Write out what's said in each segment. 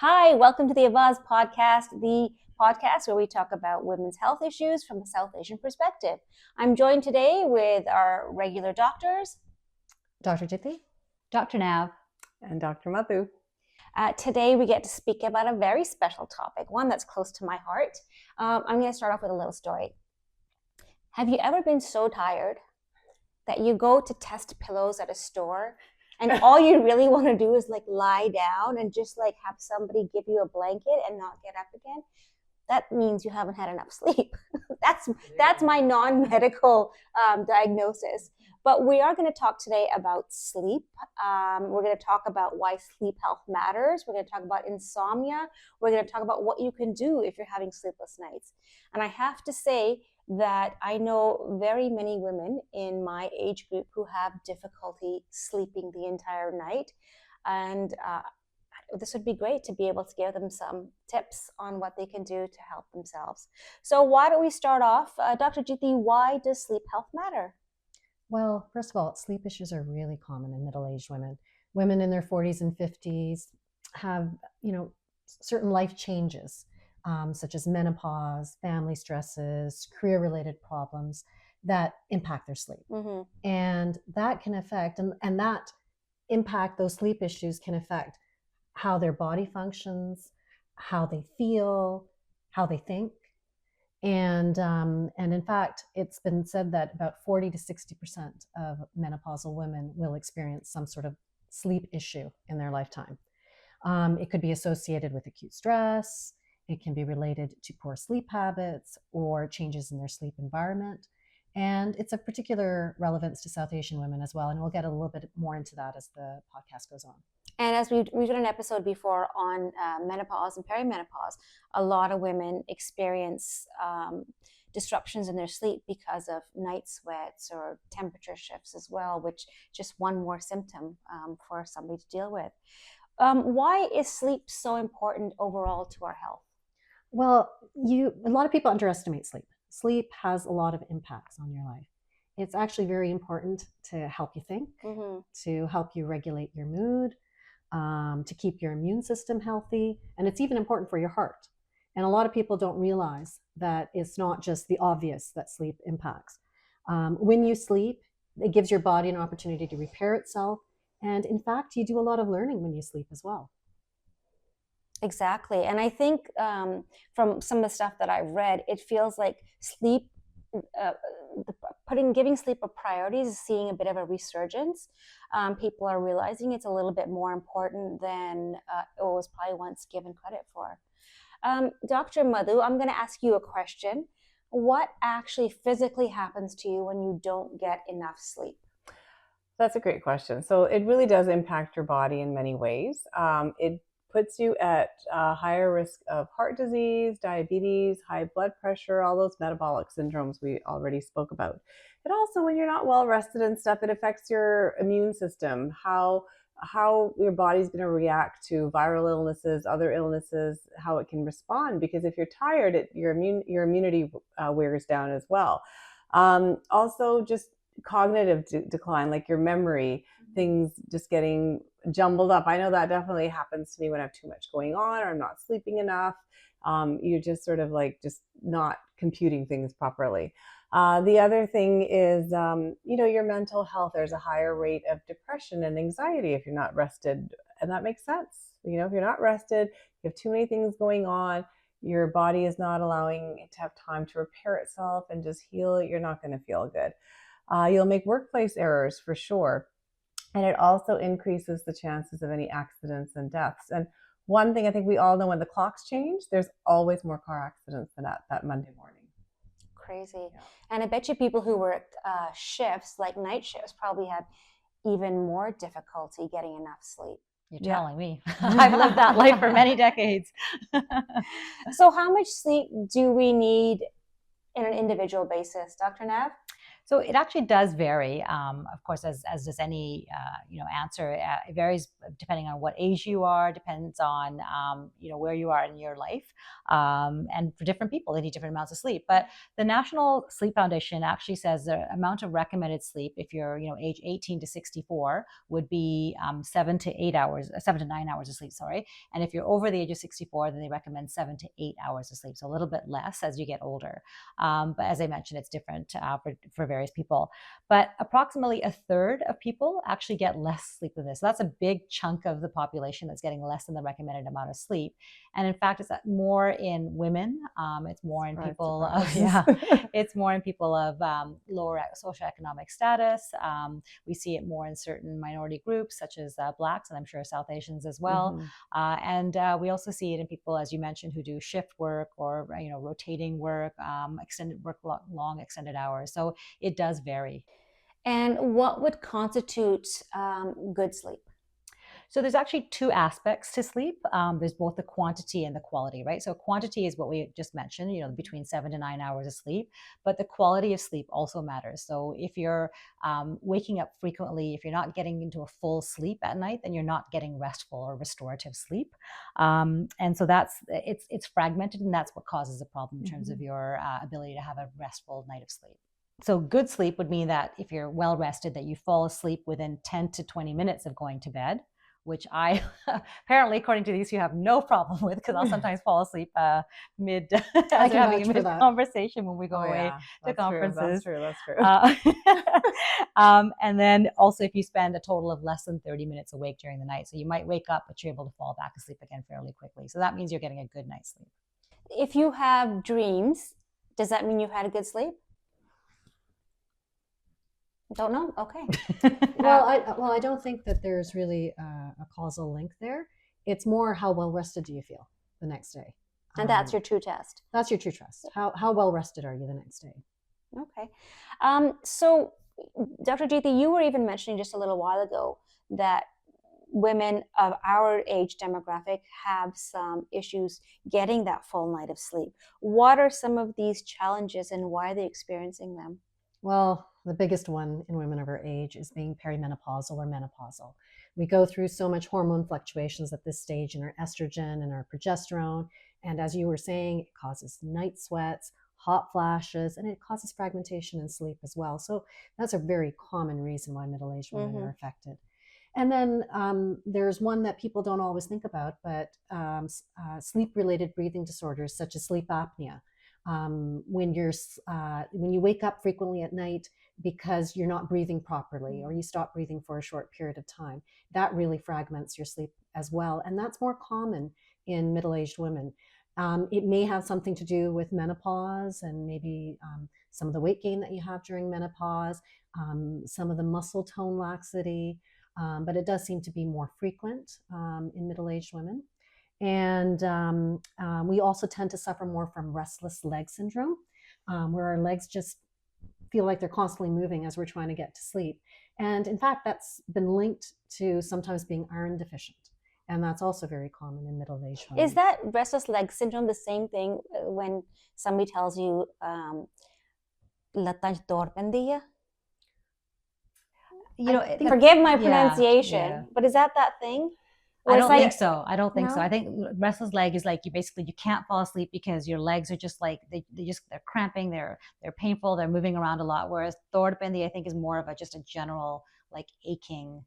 Hi, welcome to the Avaz podcast, the podcast where we talk about women's health issues from a South Asian perspective. I'm joined today with our regular doctors, Dr. Jithi, Dr. Nav, and Dr. Madhu. Today we get to speak about a very special topic, one that's close to my heart. I'm going to start off with a little story. Have you ever been so tired that you go to test pillows at a store and all you really want to do is lie down and just have somebody give you a blanket and not get up again? That means you haven't had enough sleep. That's my non-medical diagnosis. But we are going to talk today about sleep. We're going to talk about why sleep health matters. We're going to talk about insomnia. We're going to talk about what you can do if you're having sleepless nights. And I have to say that I know very many women in my age group who have difficulty sleeping the entire night. And this would be great to be able to give them some tips on what they can do to help themselves. So why don't we start off? Dr. Jithi, why does sleep health matter? Well, first of all, sleep issues are really common in middle-aged women. Women in their 40s and 50s have, certain life changes, such as menopause, family stresses, career-related problems that impact their sleep. Mm-hmm. And that can affect, and that impact, those sleep issues can affect how their body functions, how they feel, how they think. And in fact, it's been said that about 40 to 60% of menopausal women will experience some sort of sleep issue in their lifetime. It could be associated with acute stress. It can be related to poor sleep habits or changes in their sleep environment. And it's of particular relevance to South Asian women as well. And we'll get a little bit more into that as the podcast goes on. And as we've done an episode before on menopause and perimenopause, a lot of women experience disruptions in their sleep because of night sweats or temperature shifts as well, which just one more symptom for somebody to deal with. Why is sleep so important overall to our health? Well, a lot of people underestimate sleep. Sleep has a lot of impacts on your life. It's actually very important to help you think, mm-hmm. to help you regulate your mood, to keep your immune system healthy, and it's even important for your heart. And a lot of people don't realize that it's not just the obvious that sleep impacts. When you sleep, it gives your body an opportunity to repair itself, and in fact, you do a lot of learning when you sleep as well. Exactly. And I think from some of the stuff that I've read, it feels like sleep, giving sleep a priority is seeing a bit of a resurgence. People are realizing it's a little bit more important than it was probably once given credit for. Dr. Madhu, I'm going to ask you a question. What actually physically happens to you when you don't get enough sleep? That's a great question. So it really does impact your body in many ways. It puts you at higher risk of heart disease, diabetes, high blood pressure, all those metabolic syndromes we already spoke about. It also, when you're not well rested and stuff, it affects your immune system, how your body's going to react to viral illnesses, other illnesses, how it can respond. Because if you're tired, your immunity wears down as well. Also, just cognitive decline, like your memory, things just getting jumbled up. I know that definitely happens to me when I have too much going on or I'm not sleeping enough. You're just sort of just not computing things properly. The other thing is, your mental health. There's a higher rate of depression and anxiety if you're not rested. And that makes sense. If you're not rested, you have too many things going on, your body is not allowing it to have time to repair itself and just heal, you're not going to feel good. You'll make workplace errors for sure. And it also increases the chances of any accidents and deaths. And one thing I think we all know, when the clocks change, there's always more car accidents than that Monday morning. Crazy. Yeah. And I bet you people who work shifts, like night shifts, probably have even more difficulty getting enough sleep. You're telling me. I've lived that life for many decades. So how much sleep do we need in an individual basis, Dr. Nav? So it actually does vary. Of course, as does any answer. It varies depending on what age you are, depends on where you are in your life, and for different people, they need different amounts of sleep. But the National Sleep Foundation actually says the amount of recommended sleep, if you're age 18 to 64, would be 7 to 9 hours of sleep. Sorry, and if you're over the age of 64, then they recommend 7 to 8 hours of sleep, so a little bit less as you get older. But as I mentioned, it's different for various people. But approximately a third of people actually get less sleep than this. So that's a big chunk of the population that's getting less than the recommended amount of sleep. And in fact, it's more in women. It's more in people it's more in people of lower socioeconomic status. We see it more in certain minority groups, such as Blacks, and I'm sure South Asians as well. And we also see it in people, as you mentioned, who do shift work or rotating work, extended work, long extended hours. So it does vary. And what would constitute good sleep? So there's actually two aspects to sleep. There's both the quantity and the quality, right? So quantity is what we just mentioned, between 7 to 9 hours of sleep, but the quality of sleep also matters. So if you're waking up frequently, if you're not getting into a full sleep at night, then you're not getting restful or restorative sleep. And so it's fragmented, and that's what causes a problem in terms of your ability to have a restful night of sleep. So good sleep would mean that if you're well rested, that you fall asleep within 10 to 20 minutes of going to bed, which I apparently, according to these, you have no problem with, because I'll sometimes fall asleep mid as we're having a mid conversation when we go away to conferences. That's true. And then also if you spend a total of less than 30 minutes awake during the night. So you might wake up, but you're able to fall back asleep again fairly quickly. So that means you're getting a good night's sleep. If you have dreams, does that mean you've had a good sleep? Don't know. Okay. Well, I don't think that there's really a causal link there. It's more, how well rested do you feel the next day? And that's your true test. That's your true test. How well rested are you the next day? Okay. So, Dr. Jeethi, you were even mentioning just a little while ago that women of our age demographic have some issues getting that full night of sleep. What are some of these challenges, and why are they experiencing them? Well, the biggest one in women of our age is being perimenopausal or menopausal. We go through so much hormone fluctuations at this stage in our estrogen and our progesterone. And as you were saying, it causes night sweats, hot flashes, and it causes fragmentation in sleep as well. So that's a very common reason why middle-aged women are affected. And then there's one that people don't always think about, but sleep-related breathing disorders such as sleep apnea. When you wake up frequently at night because you're not breathing properly, or you stop breathing for a short period of time, that really fragments your sleep as well. And that's more common in middle-aged women. It may have something to do with menopause, and maybe some of the weight gain that you have during menopause, some of the muscle tone laxity, but it does seem to be more frequent in middle-aged women. And we also tend to suffer more from restless leg syndrome, where our legs just feel like they're constantly moving as we're trying to get to sleep. And in fact, that's been linked to sometimes being iron deficient. And that's also very common in middle-aged women. Is that restless leg syndrome the same thing when somebody tells you, forgive my pronunciation, but is that thing? I don't think so. I don't think so. I think restless leg is like you can't fall asleep because your legs are just like they're cramping, they're painful, they're moving around a lot. Whereas thordapendi, I think, is more of just a general like aching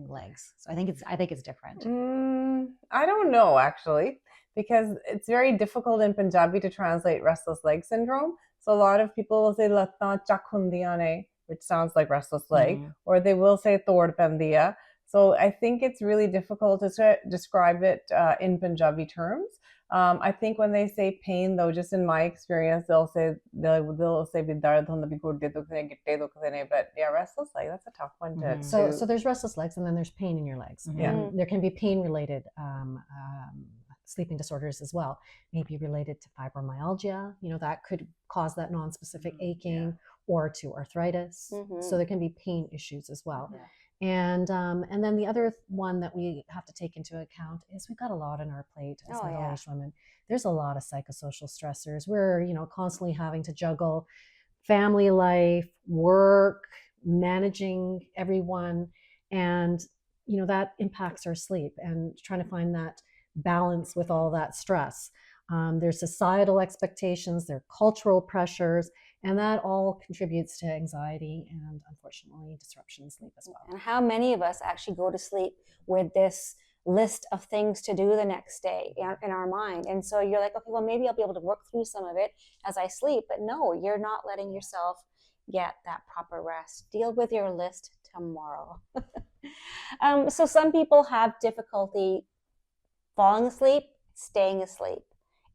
legs. So I think it's different. I don't know, actually, because it's very difficult in Punjabi to translate restless leg syndrome. So a lot of people will say lattan chakhundiyan, which sounds like restless leg, or they will say thordapendiya. So I think it's really difficult to describe it in Punjabi terms. I think when they say pain, though, just in my experience, they'll say dard hunda bhi gurde dukhde ne, gitte dukhde ne. But yeah, restless leg, that's a tough one to. So there's restless legs, and then there's pain in your legs. Yeah, there can be pain-related sleeping disorders as well. Maybe related to fibromyalgia. That could cause that non-specific aching, or to arthritis. So there can be pain issues as well. Yeah. And then the other one that we have to take into account is we've got a lot on our plate as middle-aged women. There's a lot of psychosocial stressors. We're constantly having to juggle family life, work, managing everyone. And, that impacts our sleep, and trying to find that balance with all that stress. There's societal expectations, there are cultural pressures, and that all contributes to anxiety and, unfortunately, disruption in sleep as well. And how many of us actually go to sleep with this list of things to do the next day in our mind? And so you're like, okay, well, maybe I'll be able to work through some of it as I sleep. But no, you're not letting yourself get that proper rest. Deal with your list tomorrow. So some people have difficulty falling asleep, staying asleep.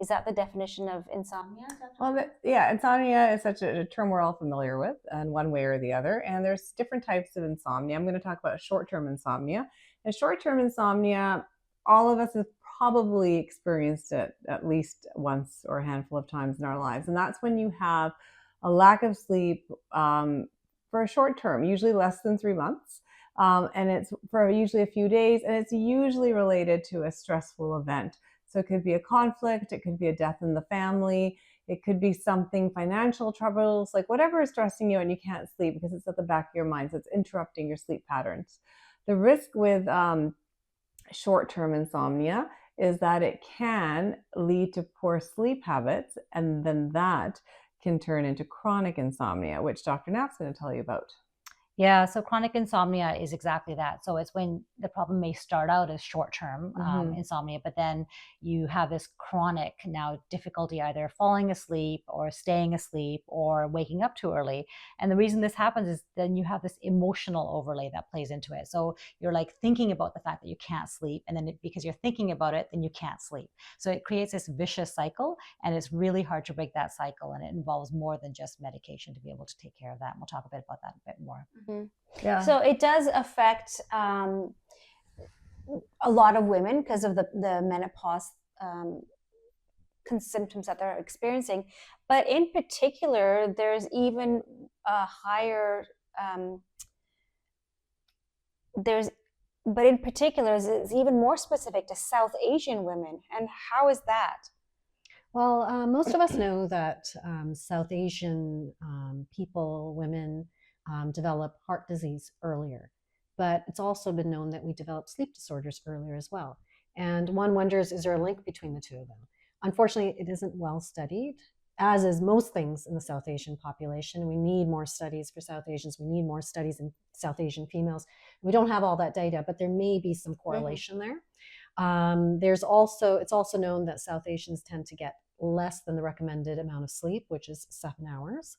Is that the definition of insomnia? Well, yeah, insomnia is such a term we're all familiar with, in one way or the other. And there's different types of insomnia. I'm going to talk about short-term insomnia. And short-term insomnia, all of us have probably experienced it at least once or a handful of times in our lives. And that's when you have a lack of sleep for a short term, usually less than 3 months. And it's for usually a few days, and it's usually related to a stressful event. So it could be a conflict, it could be a death in the family, it could be something, financial troubles, like whatever is stressing you and you can't sleep because it's at the back of your mind. So it's interrupting your sleep patterns. The risk with short-term insomnia is that it can lead to poor sleep habits, and then that can turn into chronic insomnia, which Dr. Knapp's going to tell you about. Yeah, so chronic insomnia is exactly that. So it's when the problem may start out as short-term insomnia, but then you have this chronic now difficulty either falling asleep or staying asleep or waking up too early. And the reason this happens is then you have this emotional overlay that plays into it. So you're like thinking about the fact that you can't sleep, and then because you're thinking about it, then you can't sleep. So it creates this vicious cycle, and it's really hard to break that cycle. And it involves more than just medication to be able to take care of that. And we'll talk a bit about that a bit more. Yeah. So it does affect a lot of women because of the menopause symptoms that they're experiencing. But in particular, there's even a higher, but in particular, it's even more specific to South Asian women. And how is that? Well, most of us know that South Asian people, women, develop heart disease earlier, but it's also been known that we develop sleep disorders earlier as well. And one wonders, is there a link between the two of them? Unfortunately, it isn't well studied, as is most things in the South Asian population. We need more studies for South Asians. We need more studies in South Asian females. We don't have all that data, but there may be some correlation there. It's also known that South Asians tend to get less than the recommended amount of sleep, which is 7 hours.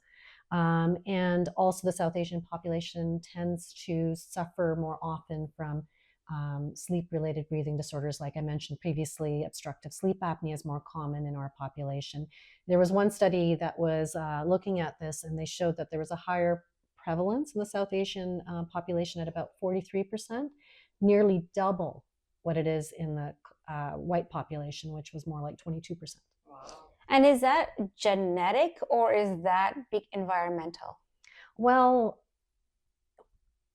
And also the South Asian population tends to suffer more often from sleep-related breathing disorders. Like I mentioned previously, obstructive sleep apnea is more common in our population. There was one study that was looking at this, and they showed that there was a higher prevalence in the South Asian population at about 43%, nearly double what it is in the white population, which was more like 22%. Wow. And is that genetic or is that environmental? Well,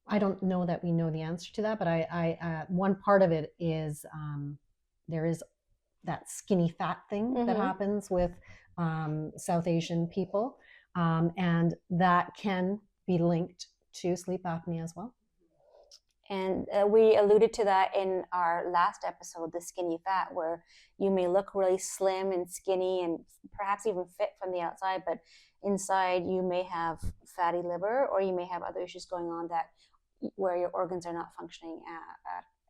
I don't know that we know the answer to that, but one part of it is there is that skinny fat thing that happens with South Asian people, and that can be linked to sleep apnea as well. And we alluded to that in our last episode, the skinny fat, where you may look really slim and skinny and perhaps even fit from the outside, but inside you may have fatty liver, or you may have other issues going on where your organs are not functioning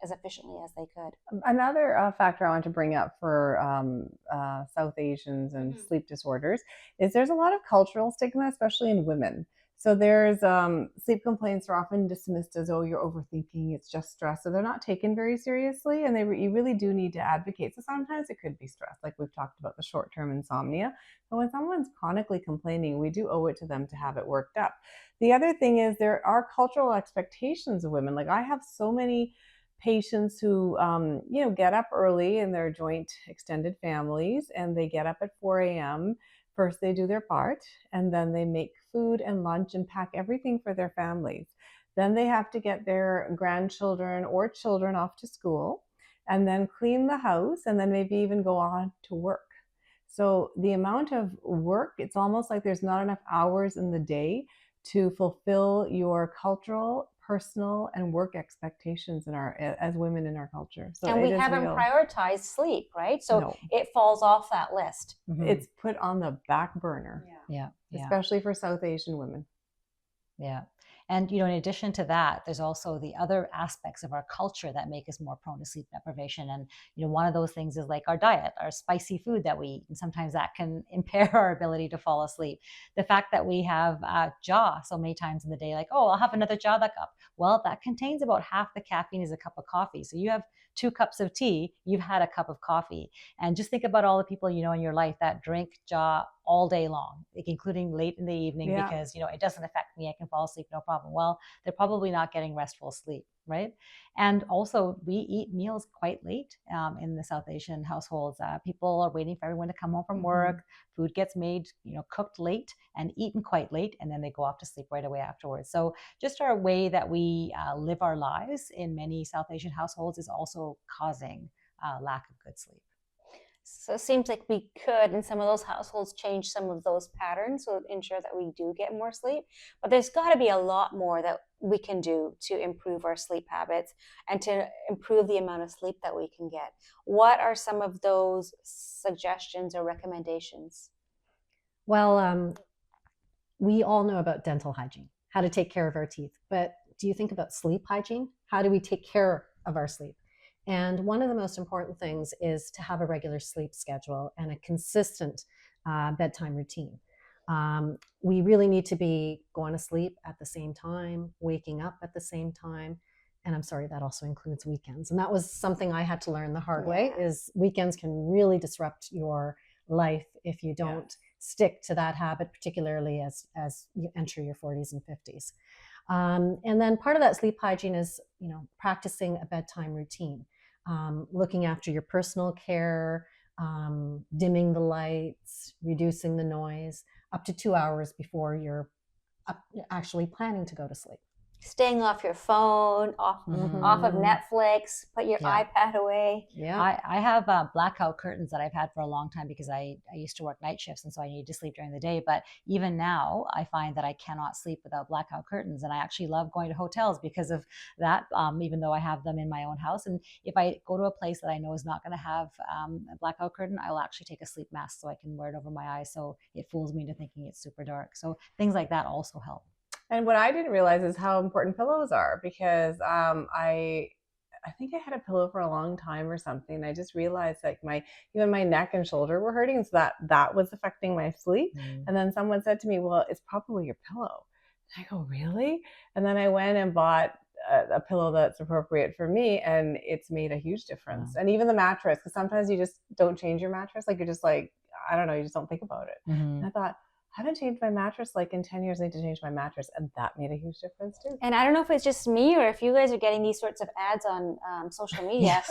as efficiently as they could. Another factor I want to bring up for South Asians and sleep disorders is there's a lot of cultural stigma, especially in women. So there's sleep complaints are often dismissed as, oh, you're overthinking, it's just stress. So they're not taken very seriously, and you really do need to advocate. So sometimes it could be stress, like we've talked about the short-term insomnia. But when someone's chronically complaining, we do owe it to them to have it worked up. The other thing is there are cultural expectations of women. Like I have so many patients who get up early in their joint extended families, and they get up at 4 a.m. First, they do their part, and then they make food and lunch and pack everything for their families. Then they have to get their grandchildren or children off to school, and then clean the house, and then maybe even go on to work. So the amount of work, it's almost like there's not enough hours in the day to fulfill your cultural, personal, and work expectations as women in our culture. So And we it is haven't real. prioritized sleep, right? So No. it falls off that list. It's put on the back burner, Yeah. especially for South Asian women. Yeah. And, in addition to that, there's also the other aspects of our culture that make us more prone to sleep deprivation. And, one of those things is like our diet, our spicy food that we eat. And sometimes that can impair our ability to fall asleep. The fact that we have jaw so many times in the day, like, oh, I'll have another jaagdianh cup. Well, that contains about half the caffeine as a cup of coffee. So you have 2 cups of tea, you've had a cup of coffee. And just think about all the people in your life that drink jaw all day long, like including late in the evening, because it doesn't affect me, I can fall asleep no problem. Well, they're probably not getting restful sleep, right? And also, we eat meals quite late in the South Asian households. People are waiting for everyone to come home from work. Food gets made, cooked late and eaten quite late, and then they go off to sleep right away afterwards. So just our way that we live our lives in many South Asian households is also causing lack of good sleep. So it seems like we could, in some of those households, change some of those patterns to ensure that we do get more sleep. But there's got to be a lot more that we can do to improve our sleep habits and to improve the amount of sleep that we can get. What are some of those suggestions or recommendations? Well, we all know about dental hygiene, how to take care of our teeth. But do you think about sleep hygiene? How do we take care of our sleep? And one of the most important things is to have a regular sleep schedule and a consistent bedtime routine. We really need to be going to sleep at the same time, waking up at the same time. And I'm sorry, that also includes weekends. And that was something I had to learn the hard way, is weekends can really disrupt your life if you don't stick to that habit, particularly as you enter your 40s and 50s. And then part of that sleep hygiene is, practicing a bedtime routine. Looking after your personal care, dimming the lights, reducing the noise, up to 2 hours before you're actually planning to go to sleep. Staying off your phone, off of Netflix, put your iPad away. Yeah. I have blackout curtains that I've had for a long time because I used to work night shifts, and so I need to sleep during the day. But even now, I find that I cannot sleep without blackout curtains. And I actually love going to hotels because of that, even though I have them in my own house. And if I go to a place that I know is not going to have a blackout curtain, I will actually take a sleep mask so I can wear it over my eyes so it fools me into thinking it's super dark. So things like that also help. And what I didn't realize is how important pillows are, because I think I had a pillow for a long time or something. I just realized like even my neck and shoulder were hurting, and so that was affecting my sleep. And then someone said to me, well, it's probably your pillow. And I go, really? And then I went and bought a pillow that's appropriate for me, and it's made a huge difference. And even the mattress, because sometimes you just don't change your mattress. Like you're just like, I don't know, you just don't think about it. And I thought, I haven't changed my mattress like in 10 years. I need to change my mattress. And that made a huge difference too. And I don't know if it's just me or if you guys are getting these sorts of ads on social media,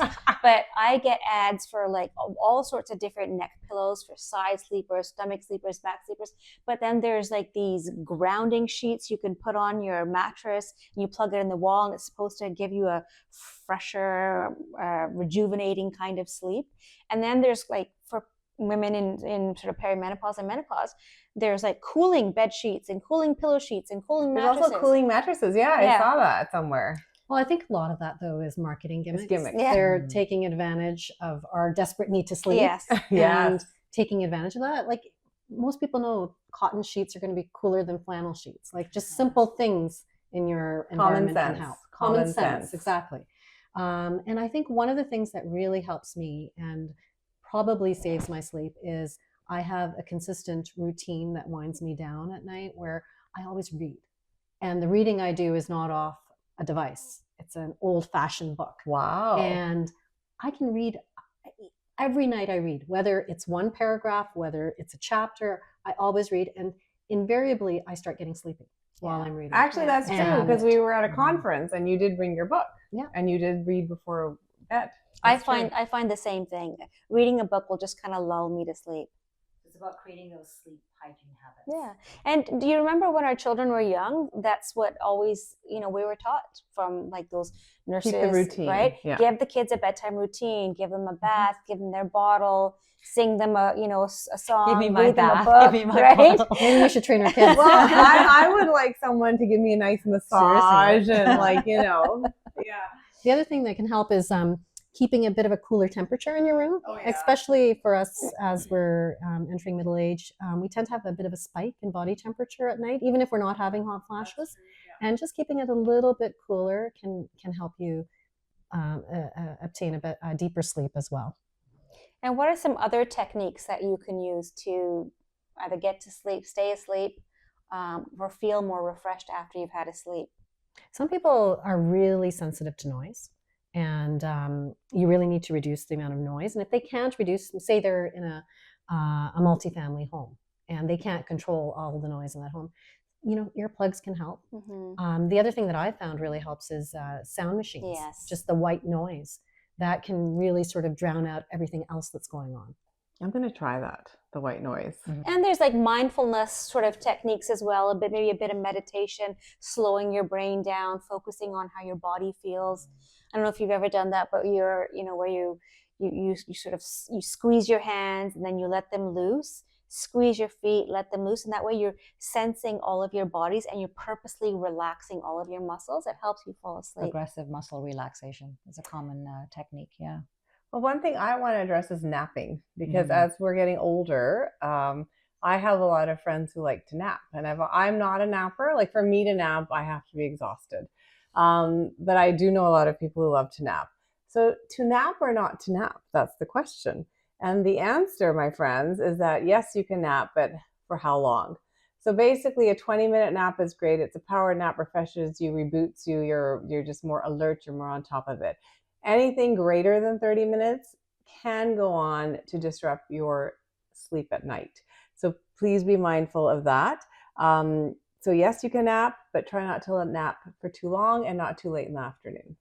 but I get ads for like all sorts of different neck pillows for side sleepers, stomach sleepers, back sleepers. But then there's like these grounding sheets you can put on your mattress and you plug it in the wall, and it's supposed to give you a fresher, rejuvenating kind of sleep. And then there's like for women in sort of perimenopause and menopause, there's like cooling bed sheets and cooling pillow sheets and cooling mattresses. There's also cooling mattresses. Yeah, I saw that somewhere. Well, I think a lot of that, though, is marketing gimmicks. Yeah. They're taking advantage of our desperate need to sleep. Yes. And taking advantage of that. Like most people know cotton sheets are going to be cooler than flannel sheets. Like just simple things in your environment can help. Common sense. Exactly. And I think one of the things that really helps me and probably saves my sleep is I have a consistent routine that winds me down at night where I always read. And the reading I do is not off a device. It's an old-fashioned book. Wow. And I can read every night. I read, whether it's one paragraph, whether it's a chapter, I always read. And invariably, I start getting sleepy while I'm reading. Actually, that's true, because we were at a conference and you did bring your book. Yeah. And you did read before bed. I find the same thing. Reading a book will just kind of lull me to sleep. it's about creating those sleep hygiene habits. Yeah. And do you remember when our children were young? That's what always, we were taught from like those nurses, Keep the routine, right? yeah. Give the kids a bedtime routine, give them a bath, give them their bottle, sing them a song, Give me my read them a bath. book, Give me my right? bottle. Maybe we should train our kids. Well, I would like someone to give me a nice massage and like, yeah. The other thing that can help is keeping a bit of a cooler temperature in your room, especially for us as we're entering middle age. We tend to have a bit of a spike in body temperature at night, even if we're not having hot flashes. And just keeping it a little bit cooler can help you obtain a deeper sleep as well. And what are some other techniques that you can use to either get to sleep, stay asleep, or feel more refreshed after you've had a sleep? Some people are really sensitive to noise, and you really need to reduce the amount of noise. And if they can't reduce, say they're in a multifamily home and they can't control all the noise in that home, earplugs can help. Mm-hmm. The other thing that I found really helps is sound machines. Yes. Just the white noise that can really sort of drown out everything else that's going on. I'm going to try that, the white noise. Mm-hmm. And there's like mindfulness sort of techniques as well, maybe a bit of meditation, slowing your brain down, focusing on how your body feels. I don't know if you've ever done that, but where you sort of you squeeze your hands and then you let them loose, squeeze your feet, let them loose, and that way you're sensing all of your bodies and you're purposely relaxing all of your muscles. It helps you fall asleep. Progressive muscle relaxation is a common technique. Yeah. Well, one thing I want to address is napping, because as we're getting older, I have a lot of friends who like to nap, and I'm not a napper. Like for me to nap, I have to be exhausted. But I do know a lot of people who love to nap. So to nap or not to nap, that's the question. And the answer, my friends, is that yes, you can nap, but for how long? So basically a 20-minute nap is great. It's a power nap, refreshes you, reboots you. You're just more alert. You're more on top of it. Anything greater than 30 minutes can go on to disrupt your sleep at night. So please be mindful of that. So yes, you can nap, but try not to nap for too long and not too late in the afternoon.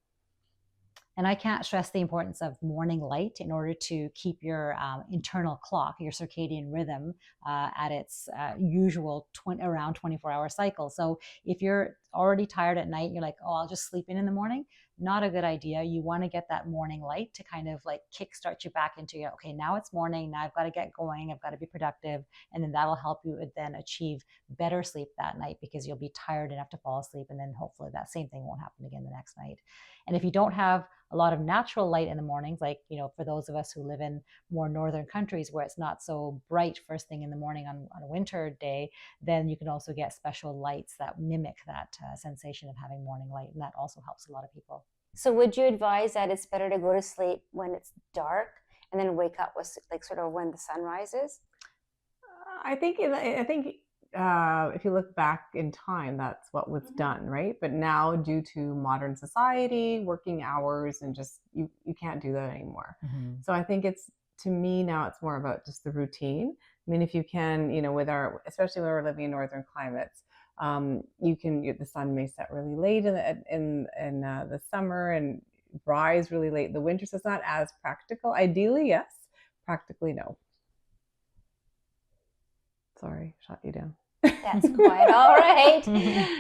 And I can't stress the importance of morning light in order to keep your internal clock, your circadian rhythm at its usual around 24-hour cycle. So if you're already tired at night, you're like, oh, I'll just sleep in the morning. Not a good idea. You want to get that morning light to kind of like kickstart you back into your, okay, now it's morning. Now I've got to get going. I've got to be productive. And then that'll help you then achieve better sleep that night, because you'll be tired enough to fall asleep. And then hopefully that same thing won't happen again the next night. And if you don't have a lot of natural light in the mornings, like, for those of us who live in more northern countries where it's not so bright first thing in the morning on a winter day, then you can also get special lights that mimic that sensation of having morning light. And that also helps a lot of people. So would you advise that it's better to go to sleep when it's dark and then wake up with like sort of when the sun rises? I think if you look back in time, that's what was done, right? But now, due to modern society, working hours, and just you can't do that anymore. So I think to me now it's more about just the routine. I mean, if you can, especially when we're living in northern climates, the sun may set really late in the summer and rise really late in the winter. So it's not as practical. Ideally, yes. Practically, no. Sorry, shut you down. That's quite all right.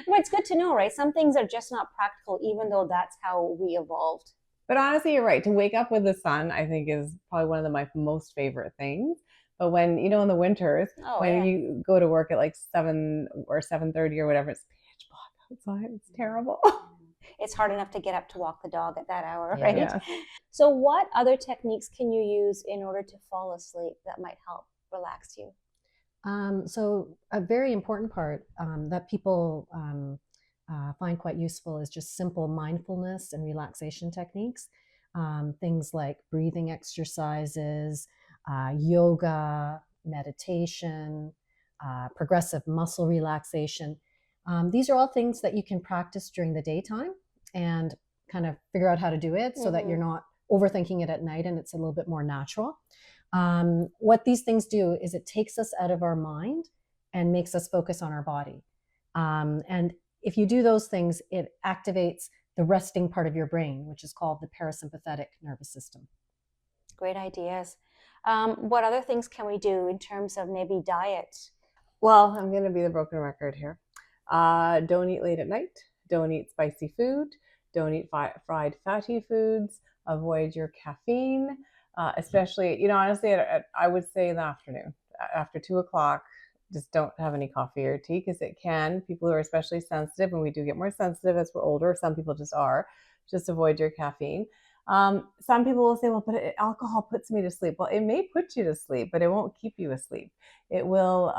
But it's good to know, right? Some things are just not practical, even though that's how we evolved. But honestly, you're right. To wake up with the sun, I think, is probably one of my most favorite things. But when, in the winters, you go to work at like 7 or 7:30 or whatever, it's pitch black outside. It's terrible. It's hard enough to get up to walk the dog at that hour, Yeah. right? Yeah. So what other techniques can you use in order to fall asleep that might help relax you? So a very important part that people find quite useful is just simple mindfulness and relaxation techniques. Things like breathing exercises, yoga, meditation, progressive muscle relaxation. These are all things that you can practice during the daytime and kind of figure out how to do it so that you're not overthinking it at night and it's a little bit more natural. What these things do is it takes us out of our mind and makes us focus on our body. And if you do those things, it activates the resting part of your brain, which is called the parasympathetic nervous system. Great ideas. What other things can we do in terms of maybe diet? Well, I'm going to be the broken record here. Don't eat late at night. Don't eat spicy food. Don't eat fried fatty foods. Avoid your caffeine, especially, honestly, I would say in the afternoon, after 2 o'clock. Just don't have any coffee or tea, because people who are especially sensitive, and we do get more sensitive as we're older, some people just are, just avoid your caffeine. Some people will say, well, but alcohol puts me to sleep. Well, it may put you to sleep, but it won't keep you asleep. It will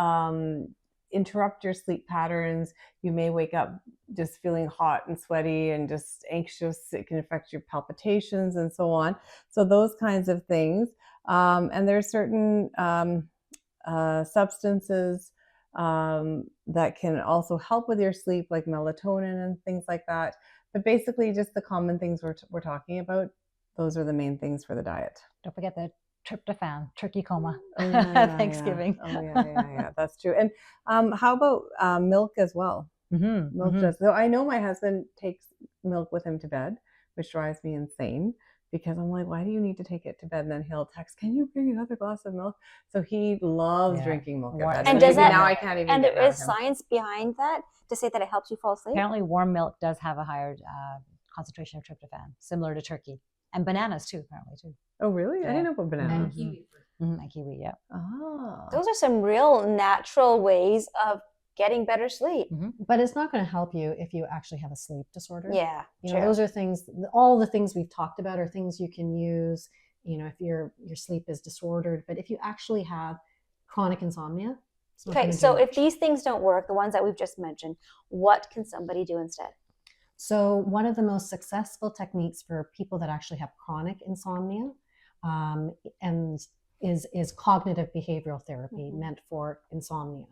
interrupt your sleep patterns. You may wake up just feeling hot and sweaty and just anxious. It can affect your palpitations and so on. So those kinds of things. And there's certain substances that can also help with your sleep, like melatonin and things like that. But basically, just the common things we're talking about, those are the main things for the diet. Don't forget the tryptophan, turkey coma, Oh, yeah, Thanksgiving. Yeah. Oh, yeah. That's true. And how about milk as well? Mm-hmm, Milk does. So I know my husband takes milk with him to bed, which drives me insane, because I'm like, why do you need to take it to bed? And then he'll text, can you bring another glass of milk? So he loves drinking milk at bed. And does that, now I can't even. and get there is science behind that to say that it helps you fall asleep? Apparently warm milk does have a higher concentration of tryptophan, similar to turkey. And bananas too, apparently too. Oh, really? Yeah. I didn't know about bananas. And kiwi. And kiwi, yeah. Oh. Those are some real natural ways of getting better sleep. But it's not going to help you if you actually have a sleep disorder. Yeah, those are things, all the things we've talked about are things you can use, if your sleep is disordered. But if you actually have chronic insomnia. Okay, so if these things don't work, the ones that we've just mentioned, what can somebody do instead? So one of the most successful techniques for people that actually have chronic insomnia and is cognitive behavioral therapy meant for insomnia.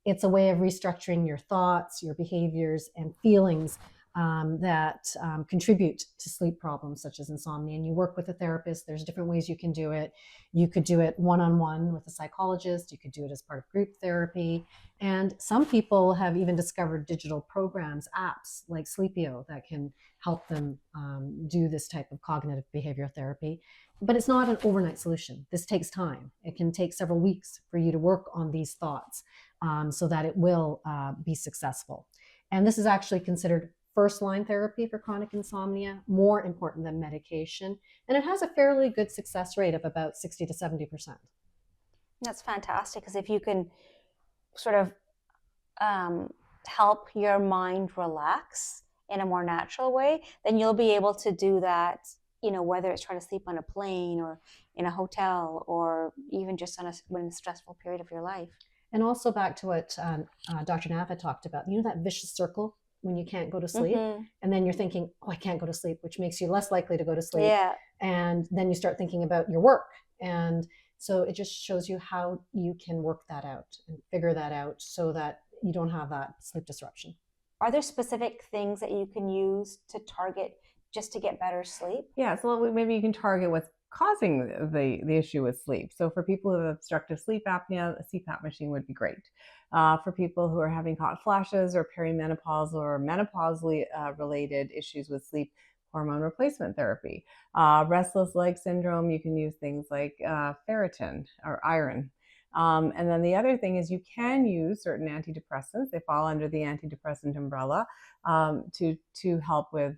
It's a way of restructuring your thoughts, your behaviors, and feelings that contribute to sleep problems such as insomnia. And you work with a therapist. There's different ways you can do it. You could do it one-on-one with a psychologist. You could do it as part of group therapy. And some people have even discovered digital programs, apps like Sleepio that can help them do this type of cognitive behavioral therapy. But it's not an overnight solution. This takes time. It can take several weeks for you to work on these thoughts so that it will be successful. And this is actually considered first-line therapy for chronic insomnia, more important than medication. And it has a fairly good success rate of about 60 to 70%. That's fantastic, because if you can sort of help your mind relax in a more natural way, then you'll be able to do that, whether it's trying to sleep on a plane or in a hotel, or even just when in a stressful period of your life. And also back to what Dr. Nava talked about, that vicious circle when you can't go to sleep, and then you're thinking, oh, I can't go to sleep, which makes you less likely to go to sleep. Yeah. And then you start thinking about your work. And so it just shows you how you can work that out and figure that out so that you don't have that sleep disruption. Are there specific things that you can use to target just to get better sleep? Yeah, so maybe you can target what's causing the issue with sleep. So for people who have obstructive sleep apnea, a CPAP machine would be great. For people who are having hot flashes or perimenopausal or menopausally related issues with sleep, hormone replacement therapy. Restless leg syndrome, you can use things like ferritin or iron. And then the other thing is you can use certain antidepressants. They fall under the antidepressant umbrella to help with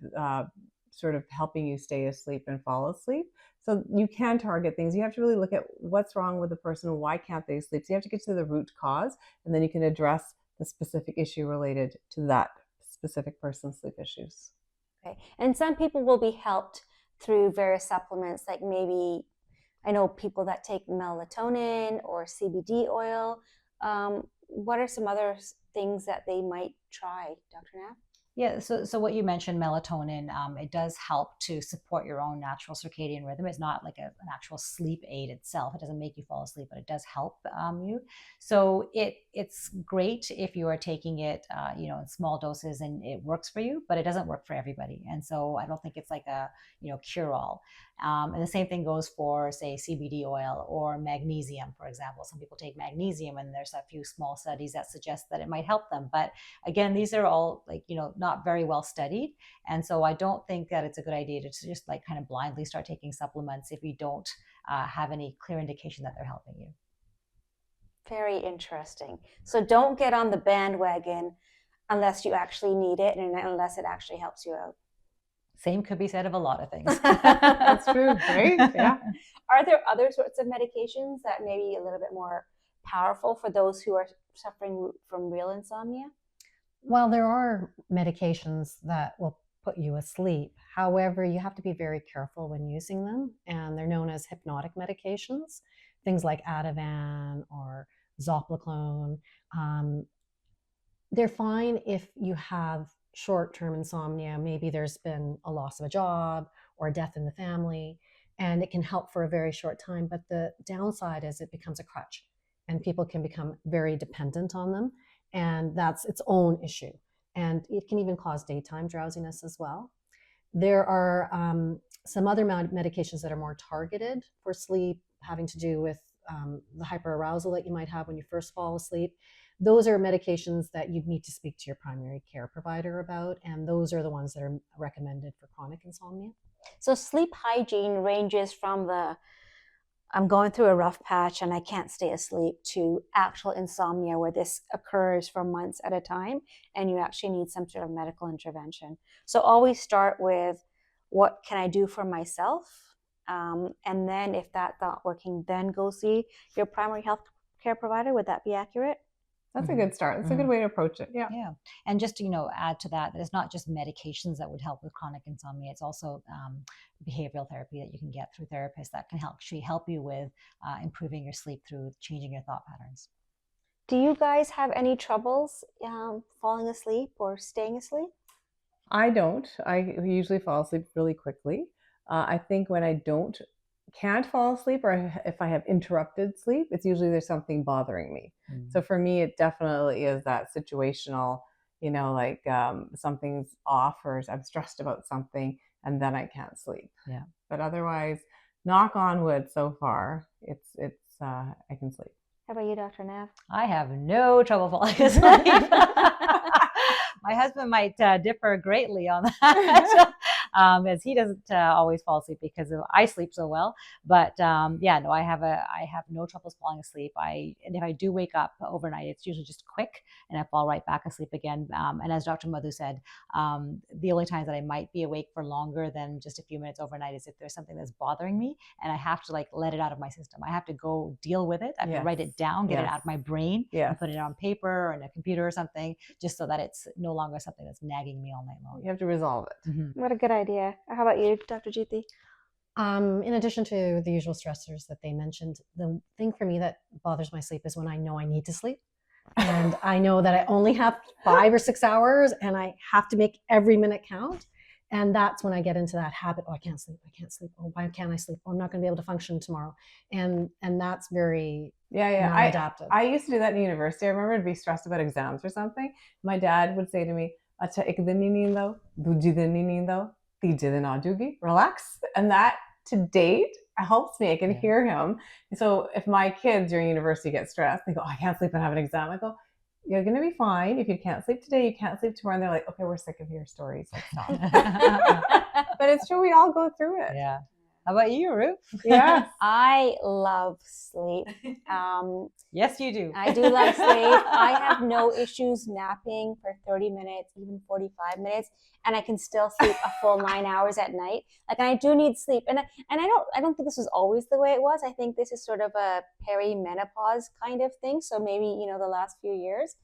sort of helping you stay asleep and fall asleep. So you can target things. You have to really look at what's wrong with the person. Why can't they sleep? So you have to get to the root cause, and then you can address the specific issue related to that specific person's sleep issues. Okay. And some people will be helped through various supplements, like maybe, I know people that take melatonin or CBD oil. What are some other things that they might try, Dr. Knapp? Yeah, so what you mentioned, melatonin, it does help to support your own natural circadian rhythm. It's not like an actual sleep aid itself. It doesn't make you fall asleep, but it does help you. So it's great if you are taking it, in small doses and it works for you, but it doesn't work for everybody. And so I don't think it's like a, cure-all. And the same thing goes for, say, CBD oil or magnesium, for example. Some people take magnesium, and there's a few small studies that suggest that it might help them. But again, these are all not very well studied. And so I don't think that it's a good idea to just kind of blindly start taking supplements if you don't have any clear indication that they're helping you. Very interesting. So don't get on the bandwagon unless you actually need it and unless it actually helps you out. Same could be said of a lot of things. That's true, right? Yeah. Are there other sorts of medications that may be a little bit more powerful for those who are suffering from real insomnia? Well, there are medications that will put you asleep. However, you have to be very careful when using them, and they're known as hypnotic medications, things like Ativan or Zopiclone. They're fine if you have short-term insomnia. Maybe there's been a loss of a job or a death in the family, and it can help for a very short time. But the downside is it becomes a crutch, and people can become very dependent on them, and that's its own issue. And it can even cause daytime drowsiness as well. There are some other medications that are more targeted for sleep, having to do with the hyperarousal that you might have when you first fall asleep. Those are medications that you'd need to speak to your primary care provider about, and those are the ones that are recommended for chronic insomnia. So sleep hygiene ranges from the I'm going through a rough patch and I can't stay asleep to actual insomnia where this occurs for months at a time and you actually need some sort of medical intervention. So always start with what can I do for myself? And then if that's not working, then go see your primary health care provider. Would that be accurate? That's a good start. That's a good way to approach it. Yeah. Yeah. And just to, add to that, it's not just medications that would help with chronic insomnia. It's also behavioral therapy that you can get through therapists that can actually help you with improving your sleep through changing your thought patterns. Do you guys have any troubles falling asleep or staying asleep? I don't. I usually fall asleep really quickly. I think when I can't fall asleep, or if I have interrupted sleep, it's usually there's something bothering me. So for me, it definitely is that situational, like something's off or I'm stressed about something and then I can't sleep. Yeah. But otherwise, knock on wood, so far, it's I can sleep. How about you, Dr. Nav? I have no trouble falling asleep. My husband might differ greatly on that, as he doesn't always fall asleep because I sleep so well. But no, I have no troubles falling asleep. And if I do wake up overnight, it's usually just quick, and I fall right back asleep again. And as Dr. Madhu said, the only times that I might be awake for longer than just a few minutes overnight is if there's something that's bothering me, and I have to let it out of my system. I have to go deal with it. I have to write it down, get it out of my brain, and put it on paper or on a computer or something, just so that it's no longer something that's nagging me all night long. You have to resolve it. Mm-hmm. What a good idea. How about you, Dr. Jeethi? In addition to the usual stressors that they mentioned, the thing for me that bothers my sleep is when I know I need to sleep. And I know that I only have 5 or 6 hours and I have to make every minute count. And that's when I get into that habit. Oh, I can't sleep. Oh, why can't I sleep? Oh, I'm not going to be able to function tomorrow. And that's very maladaptive. I used to do that in university. I remember to be stressed about exams or something. My dad would say to me, "Acha ek din nahi neend aao, dooji din nahi neend aao, teeje din aajugi. Relax." And that to date helps me. I can hear him. So if my kids during university get stressed, they go, "Oh, I can't sleep and have an exam." I go, "You're going to be fine. If you can't sleep today, you can't sleep tomorrow." And they're like, "Okay, we're sick of your stories. Let's stop." But it's true. We all go through it. Yeah. How about you, Ruth? Yeah. I love sleep. Yes, you do. I do love sleep. I have no issues napping for 30 minutes, even 45 minutes, and I can still sleep a full 9 hours at night. And I do need sleep. And I don't think this was always the way it was. I think this is sort of a perimenopause kind of thing. So maybe, the last few years.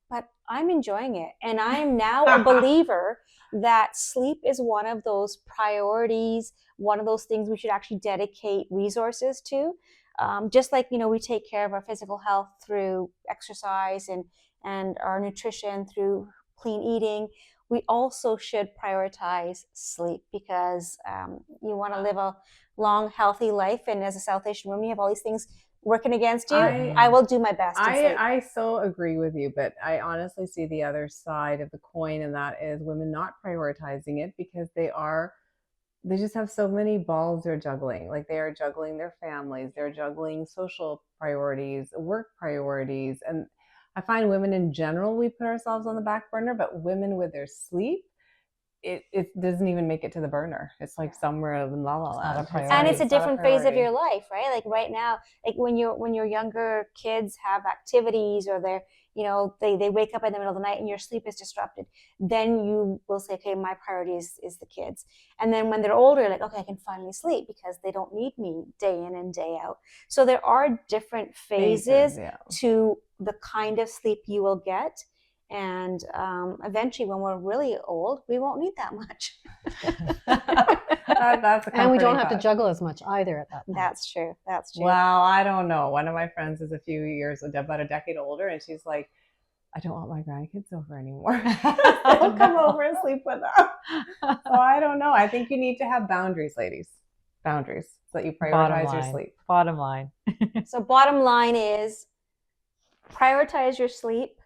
But I'm enjoying it. And I'm now a believer that sleep is one of those priorities, one of those things we should actually dedicate resources to. Just like, we take care of our physical health through exercise and our nutrition through clean eating, we also should prioritize sleep because you want to live a long, healthy life. And as a South Asian woman, you have all these things working against you. I will do my best. I so agree with you, but I honestly see the other side of the coin, and that is women not prioritizing it because they just have so many balls they're juggling. Like they are juggling their families, they're juggling social priorities, work priorities. And I find women in general, we put ourselves on the back burner, but women with their sleep, it doesn't even make it to the burner. It's like somewhere in la la It's not a land. priority. And it's a not different phase of priority. your life, right? Like right now, like when your younger kids have activities, or they're, you know, they wake up in the middle of the night and your sleep is disrupted, then you will say, okay, my priority is the kids. And then when they're older, like, okay, I can finally sleep because they don't need me day in and day out. So there are different phases Yeah. to the kind of sleep you will get. And eventually, when we're really old, we won't need that much. That's a And we don't comforting have to thought. juggle as much either at that point. That's true. That's true. Well, I don't know. One of my friends is a few years, about a decade older, and she's like, I don't want my grandkids over anymore. They'll come over and sleep with them. So I don't know. I think you need to have boundaries, ladies. Boundaries, so that you prioritize your sleep. Bottom line. So bottom line is prioritize your sleep.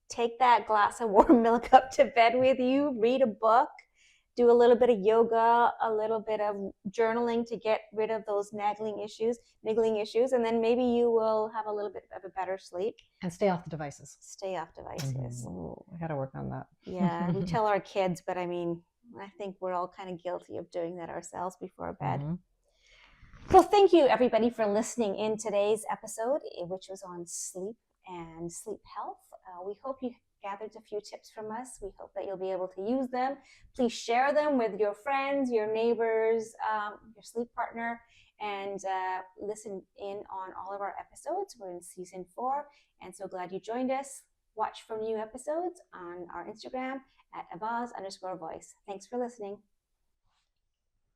Take that glass of warm milk up to bed with you, read a book, do a little bit of yoga, a little bit of journaling to get rid of those niggling issues, and then maybe you will have a little bit of a better sleep. And stay off the devices. Stay off devices. Oh, I got to work on that. Yeah, we tell our kids, but I mean, I think we're all kind of guilty of doing that ourselves before bed. Well, thank you everybody for listening in today's episode, which was on sleep and sleep health. We hope you gathered a few tips from us. We hope that you'll be able to use them. Please share them with your friends, your neighbors, your sleep partner, and listen in on all of our episodes. We're in season 4, and so glad you joined us. Watch for new episodes on our Instagram at Abaz_voice. Thanks for listening.